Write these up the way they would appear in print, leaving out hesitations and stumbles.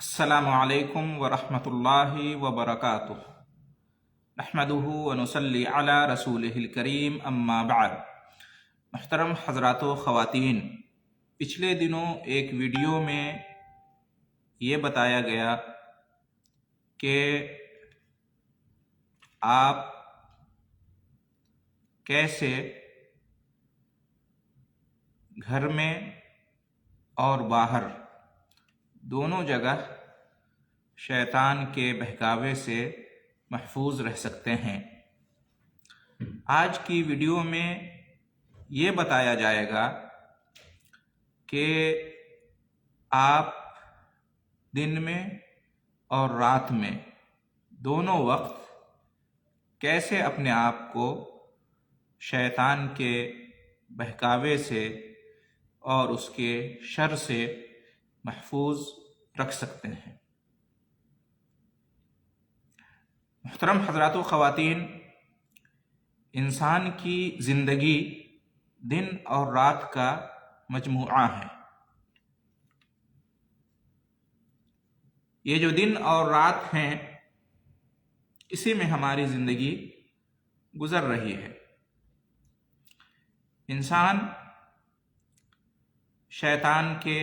السلام علیکم ورحمۃ اللہ وبرکاتہ۔ نحمدہ ونصلی علی رسولہ الکریم، اما بعد۔ محترم حضرات و خواتین، پچھلے دنوں ایک ویڈیو میں یہ بتایا گیا کہ آپ کیسے گھر میں اور باہر دونوں جگہ شیطان کے بہکاوے سے محفوظ رہ سکتے ہیں۔ آج کی ویڈیو میں یہ بتایا جائے گا کہ آپ دن میں اور رات میں دونوں وقت کیسے اپنے آپ کو شیطان کے بہکاوے سے اور اس کے شر سے محفوظ رکھ سکتے ہیں۔ محترم حضرات و خواتین، انسان کی زندگی دن اور رات کا مجموعہ ہے۔ یہ جو دن اور رات ہیں، اسی میں ہماری زندگی گزر رہی ہے۔ انسان شیطان کے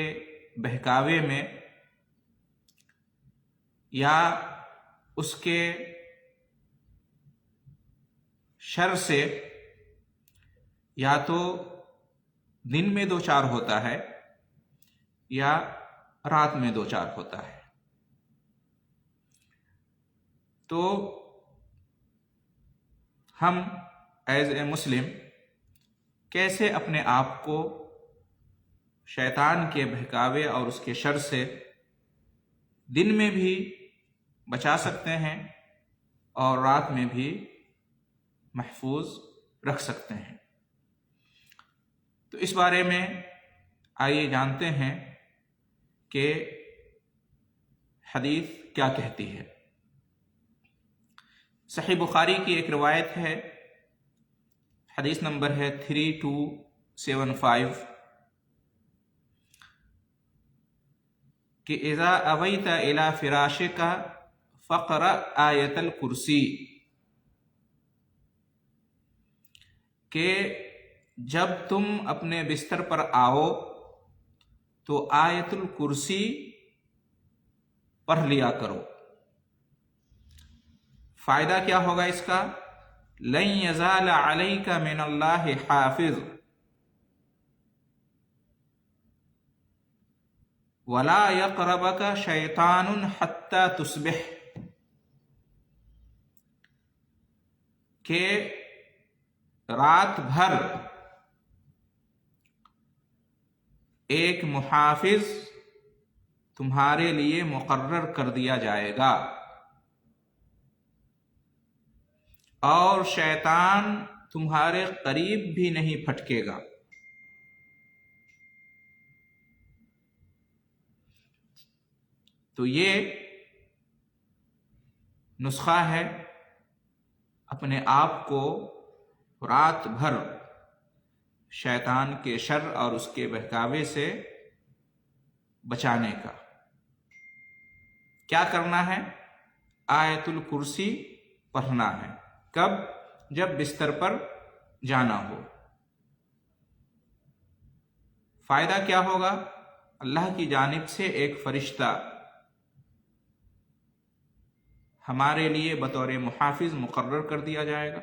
بہکاوے میں یا اس کے شر سے یا تو دن میں دوچار ہوتا ہے یا رات میں دوچار ہوتا ہے۔ تو ہم ایز اے مسلم کیسے اپنے آپ کو شیطان کے بہکاوے اور اس کے شر سے دن میں بھی بچا سکتے ہیں اور رات میں بھی محفوظ رکھ سکتے ہیں؟ تو اس بارے میں آئیے جانتے ہیں کہ حدیث کیا کہتی ہے۔ صحیح بخاری کی ایک روایت ہے، حدیث نمبر ہے 3275، کہ اذا اویت الی فراشک فقرأ آیت الکرسی، کہ جب تم اپنے بستر پر آؤ تو آیت الکرسی پڑھ لیا کرو۔ فائدہ کیا ہوگا اس کا؟ لن یزال علیک من اللہ حافظ ولا یقربک شیطان حتی تصبح، کہ رات بھر ایک محافظ تمہارے لیے مقرر کر دیا جائے گا اور شیطان تمہارے قریب بھی نہیں پھٹکے گا۔ تو یہ نسخہ ہے اپنے آپ کو رات بھر شیطان کے شر اور اس کے بہکاوے سے بچانے کا۔ کیا کرنا ہے؟ آیت الکرسی پڑھنا ہے۔ کب؟ جب بستر پر جانا ہو۔ فائدہ کیا ہوگا؟ اللہ کی جانب سے ایک فرشتہ ہمارے لیے بطور محافظ مقرر کر دیا جائے گا،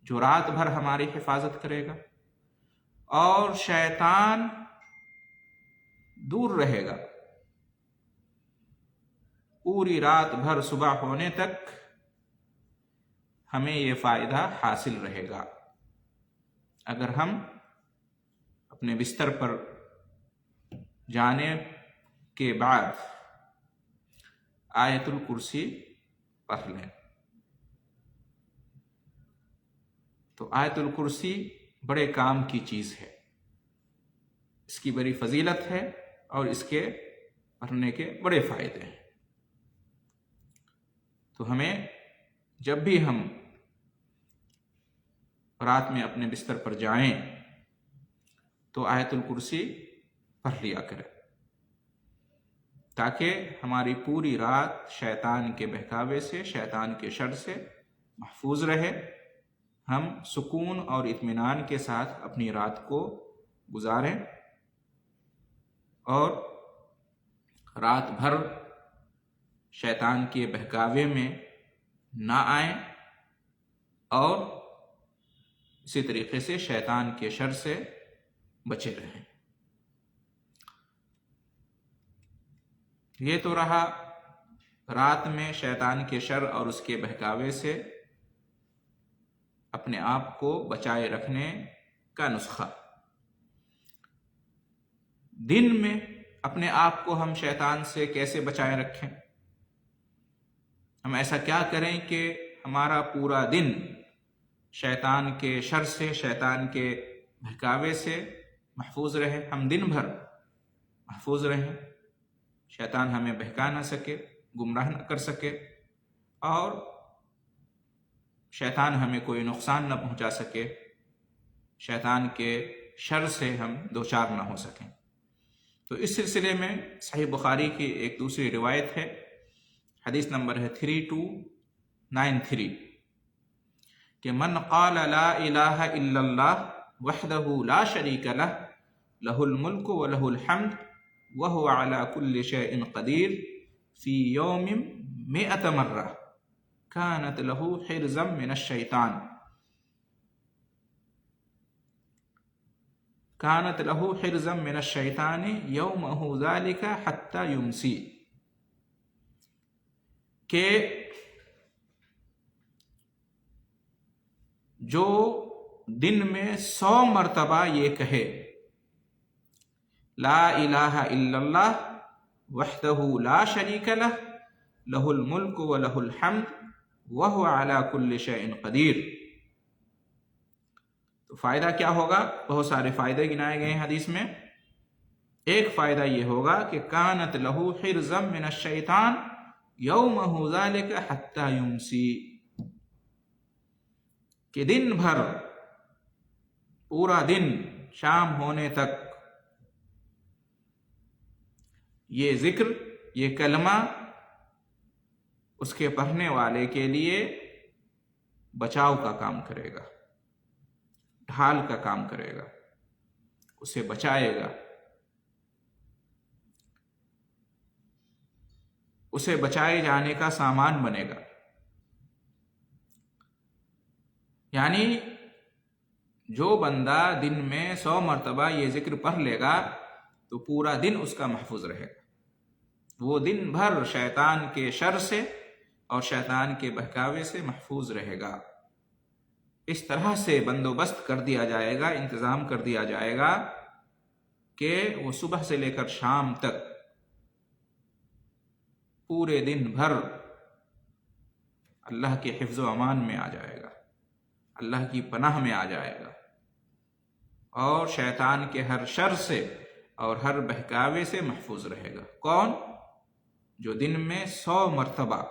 جو رات بھر ہماری حفاظت کرے گا، اور شیطان دور رہے گا پوری رات بھر۔ صبح ہونے تک ہمیں یہ فائدہ حاصل رہے گا اگر ہم اپنے بستر پر جانے کے بعد آیت الکرسی پڑھ لیں۔ تو آیت الکرسی بڑے کام کی چیز ہے، اس کی بڑی فضیلت ہے اور اس کے پڑھنے کے بڑے فائدے ہیں۔ تو ہمیں جب بھی ہم رات میں اپنے بستر پر جائیں تو آیت الکرسی پڑھ لیا کریں۔ تاکہ ہماری پوری رات شیطان کے بہکاوے سے، شیطان کے شر سے محفوظ رہے، ہم سکون اور اطمینان کے ساتھ اپنی رات کو گزاریں اور رات بھر شیطان کے بہکاوے میں نہ آئیں اور اسی طریقے سے شیطان کے شر سے بچے رہیں۔ یہ تو رہا رات میں شیطان کے شر اور اس کے بہکاوے سے اپنے آپ کو بچائے رکھنے کا نسخہ۔ دن میں اپنے آپ کو ہم شیطان سے کیسے بچائے رکھیں؟ ہم ایسا کیا کریں کہ ہمارا پورا دن شیطان کے شر سے، شیطان کے بہکاوے سے محفوظ رہے، ہم دن بھر محفوظ رہیں، شیطان ہمیں بہکا نہ سکے، گمراہ نہ کر سکے، اور شیطان ہمیں کوئی نقصان نہ پہنچا سکے، شیطان کے شر سے ہم دوچار نہ ہو سکیں۔ تو اس سلسلے میں صحیح بخاری کی ایک دوسری روایت ہے، حدیث نمبر ہے 3293، کہ من قال لا الہ الا اللہ وحدہ لا شریک لہ لہ الملک ولہ الحمد وہو علی کل شیء قدیر فی یوم 100 مرہ كانت له حرزا من الشیطان كانت له حرزا من الشیطان یومہ ذلک حتی یمسی، کہ جو دن میں 100 مرتبہ یہ کہے لا الہ الا اللہ وحدہ لا شریک لہ لہ الملک ولہ الحمد وہو علی کل شیء قدیر، تو فائدہ کیا ہوگا؟ بہت سارے فائدے گنائے گئے ہیں حدیث میں۔ ایک فائدہ یہ ہوگا کہ کانت لہ حرزا من الشیطان یومہ ذلک حتی یمسی، کہ دن بھر، پورا دن، شام ہونے تک یہ ذکر، یہ کلمہ اس کے پڑھنے والے کے لیے بچاؤ کا کام کرے گا، ڈھال کا کام کرے گا، اسے بچائے گا، اسے بچائے جانے کا سامان بنے گا۔ یعنی جو بندہ دن میں 100 مرتبہ یہ ذکر پڑھ لے گا تو پورا دن اس کا محفوظ رہے گا، وہ دن بھر شیطان کے شر سے اور شیطان کے بہکاوے سے محفوظ رہے گا۔ اس طرح سے بندوبست کر دیا جائے گا، انتظام کر دیا جائے گا کہ وہ صبح سے لے کر شام تک پورے دن بھر اللہ کے حفظ و امان میں آ جائے گا، اللہ کی پناہ میں آ جائے گا، اور شیطان کے ہر شر سے اور ہر بہکاوے سے محفوظ رہے گا۔ کون؟ جو دن میں 100 مرتبہ،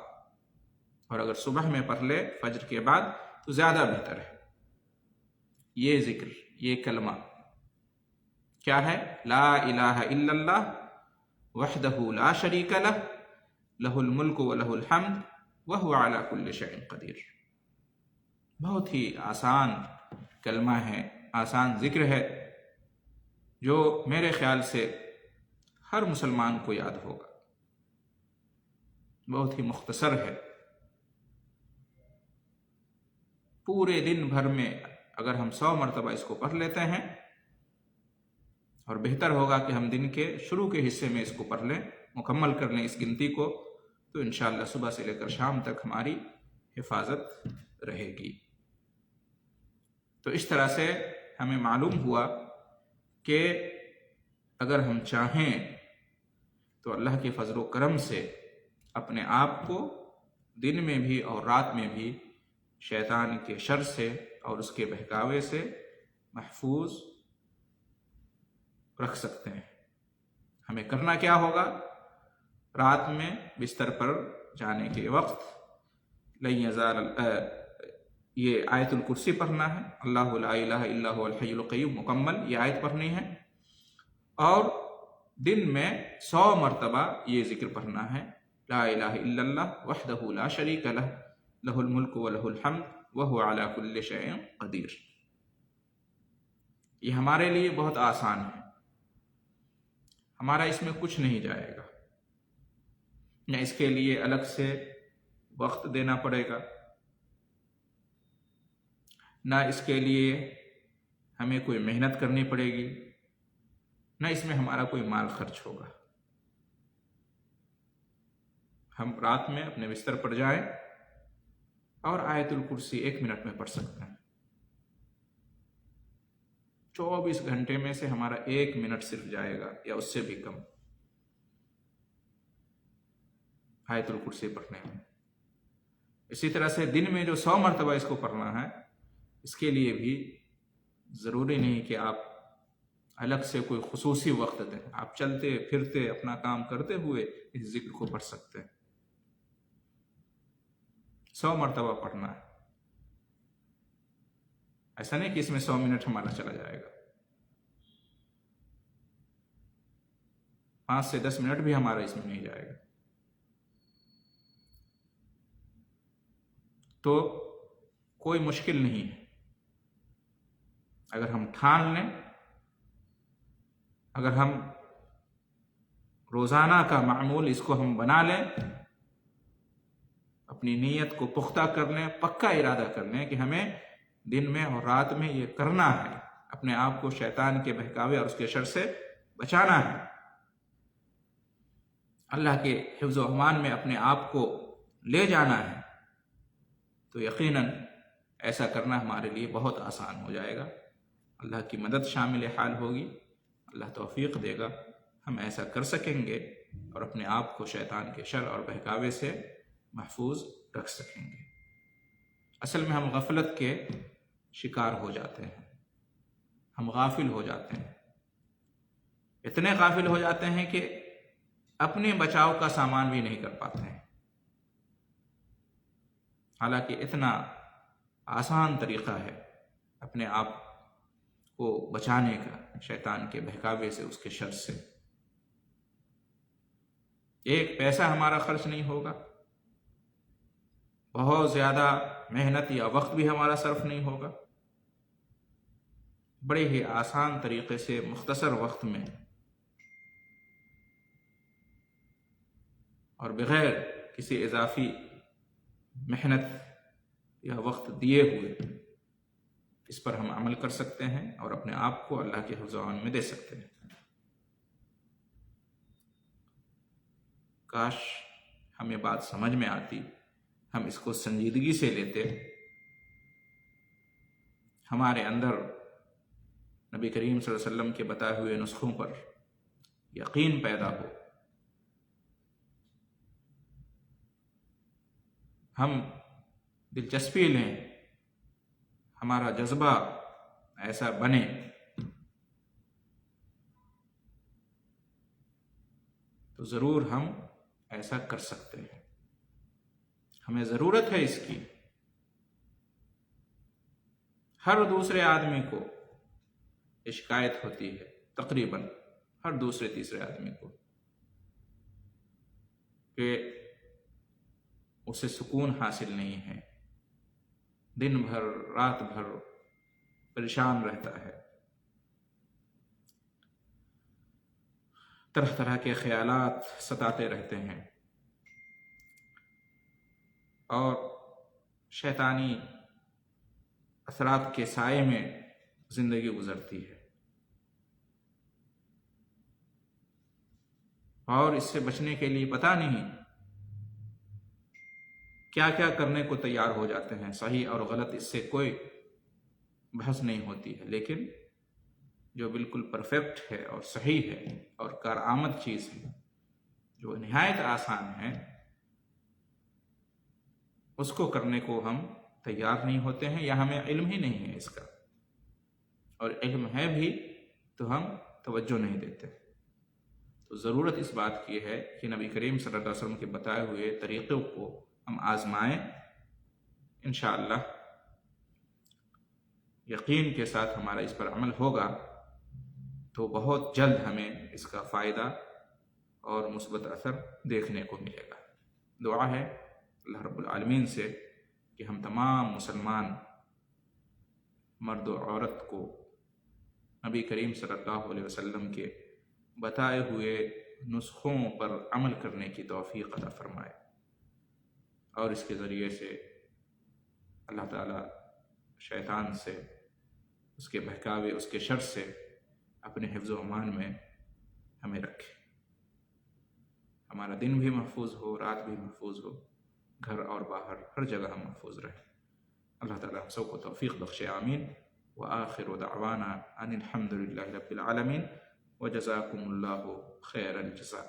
اور اگر صبح میں پڑھ لے فجر کے بعد تو زیادہ بہتر ہے۔ یہ ذکر، یہ کلمہ کیا ہے؟ لا الہ الا اللہ وحدہ لا شریک لہ لہ الملک ولہ الحمد وہو علی کل شیء قدیر۔ بہت ہی آسان کلمہ ہے، آسان ذکر ہے، جو میرے خیال سے ہر مسلمان کو یاد ہوگا۔ بہت ہی مختصر ہے، پورے دن بھر میں اگر ہم 100 مرتبہ اس کو پڑھ لیتے ہیں، اور بہتر ہوگا کہ ہم دن کے شروع کے حصے میں اس کو پڑھ لیں، مکمل کر لیں اس گنتی کو، تو انشاءاللہ صبح سے لے کر شام تک ہماری حفاظت رہے گی۔ تو اس طرح سے ہمیں معلوم ہوا کہ اگر ہم چاہیں تو اللہ کے فضل و کرم سے اپنے آپ کو دن میں بھی اور رات میں بھی شیطان کے شر سے اور اس کے بہکاوے سے محفوظ رکھ سکتے ہیں۔ ہمیں کرنا کیا ہوگا؟ رات میں بستر پر جانے کے وقت لن یزال یہ آیت الکرسی پڑھنا ہے، اللہ لا الہ الا هو الحی القیوم، مکمل یہ آیت پڑھنی ہے، اور دن میں 100 مرتبہ یہ ذکر پڑھنا ہے، لا الہ الا اللہ وحدہ لا شریک لہ لہ الملک و لہ الحمد وہو علی کل شیء قدیر۔ یہ ہمارے لیے بہت آسان ہے، ہمارا اس میں کچھ نہیں جائے گا، نہ اس کے لیے الگ سے وقت دینا پڑے گا، نہ اس کے لیے ہمیں کوئی محنت کرنی پڑے گی، نہ اس میں ہمارا کوئی مال خرچ ہوگا۔ ہم رات میں اپنے بستر پر جائیں اور آیت الکرسی 1 منٹ میں پڑھ سکتے ہیں۔ 24 گھنٹے میں سے ہمارا 1 منٹ صرف جائے گا یا اس سے بھی کم آیت الکرسی پڑھنے میں۔ اسی طرح سے دن میں جو 100 مرتبہ اس کو پڑھنا ہے، اس کے لیے بھی ضروری نہیں کہ آپ الگ سے کوئی خصوصی وقت دیں، آپ چلتے پھرتے اپنا کام کرتے ہوئے اس ذکر کو پڑھ سکتے ہیں۔ 100 مرتبہ پڑھنا ہے، ایسا نہیں کہ اس میں 100 منٹ ہمارا چلا جائے گا، 5 سے 10 منٹ بھی ہمارا اس میں نہیں جائے گا۔ تو کوئی مشکل نہیں ہے، اگر ہم ٹھان لیں، اگر ہم روزانہ کا معمول اس کو ہم بنا لیں، اپنی نیت کو پختہ کر لیں، پکا ارادہ کر لیں کہ ہمیں دن میں اور رات میں یہ کرنا ہے، اپنے آپ کو شیطان کے بہکاوے اور اس کے شر سے بچانا ہے، اللہ کے حفظ و امان میں اپنے آپ کو لے جانا ہے، تو یقیناً ایسا کرنا ہمارے لیے بہت آسان ہو جائے گا۔ اللہ کی مدد شامل حال ہوگی، اللہ توفیق دے گا، ہم ایسا کر سکیں گے اور اپنے آپ کو شیطان کے شر اور بہکاوے سے محفوظ رکھ سکیں گے۔ اصل میں ہم غفلت کے شکار ہو جاتے ہیں، ہم غافل ہو جاتے ہیں، اتنے غافل ہو جاتے ہیں کہ اپنے بچاؤ کا سامان بھی نہیں کر پاتے ہیں، حالانکہ اتنا آسان طریقہ ہے اپنے آپ کو بچانے کا شیطان کے بہکاوے سے، اس کے شر سے۔ 1 پیسہ ہمارا خرچ نہیں ہوگا، بہت زیادہ محنت یا وقت بھی ہمارا صرف نہیں ہوگا، بڑے ہی آسان طریقے سے مختصر وقت میں اور بغیر کسی اضافی محنت یا وقت دیے ہوئے اس پر ہم عمل کر سکتے ہیں اور اپنے آپ کو اللہ کے حفظ و امان میں دے سکتے ہیں۔ کاش ہمیں بات سمجھ میں آتی، ہم اس کو سنجیدگی سے لیتے، ہمارے اندر نبی کریم صلی اللہ علیہ وسلم کے بتائے ہوئے نسخوں پر یقین پیدا ہو، ہم دلچسپی لیں، ہمارا جذبہ ایسا بنے تو ضرور ہم ایسا کر سکتے ہیں۔ ہمیں ضرورت ہے اس کی۔ ہر دوسرے آدمی کو یہ شکایت ہوتی ہے، تقریباً ہر دوسرے تیسرے آدمی کو، کہ اسے سکون حاصل نہیں ہے، دن بھر رات بھر پریشان رہتا ہے، طرح طرح کے خیالات ستاتے رہتے ہیں اور شیطانی اثرات کے سائے میں زندگی گزرتی ہے، اور اس سے بچنے کے لیے پتہ نہیں کیا کیا کرنے کو تیار ہو جاتے ہیں۔ صحیح اور غلط اس سے کوئی بحث نہیں ہوتی ہے، لیکن جو بالکل پرفیکٹ ہے اور صحیح ہے اور کارآمد چیز ہے، جو نہایت آسان ہے، اس کو کرنے کو ہم تیار نہیں ہوتے ہیں، یا ہمیں علم ہی نہیں ہے اس کا، اور علم ہے بھی تو ہم توجہ نہیں دیتے۔ تو ضرورت اس بات کی ہے کہ نبی کریم صلی اللہ علیہ وسلم کے بتائے ہوئے طریقوں کو ہم آزمائیں، انشاءاللہ یقین کے ساتھ ہمارا اس پر عمل ہوگا تو بہت جلد ہمیں اس کا فائدہ اور مثبت اثر دیکھنے کو ملے گا۔ دعا ہے اللہ رب العالمین سے کہ ہم تمام مسلمان مرد و عورت کو نبی کریم صلی اللہ علیہ وسلم کے بتائے ہوئے نسخوں پر عمل کرنے کی توفیق عطا فرمائے، اور اس کے ذریعے سے اللہ تعالیٰ شیطان سے، اس کے بہکاوے، اس کے شر سے اپنے حفظ و امان میں ہمیں رکھے، ہمارا دن بھی محفوظ ہو، رات بھی محفوظ ہو، گھر اور باہر ہر جگہ ہم محفوظ رہیں۔ اللہ تعالیٰ ہم سب کو توفیق بخشے، آمین۔ وآخر دعوانا ان الحمد للہ رب العالمین، وجزاکم اللہ خیر الجزاء۔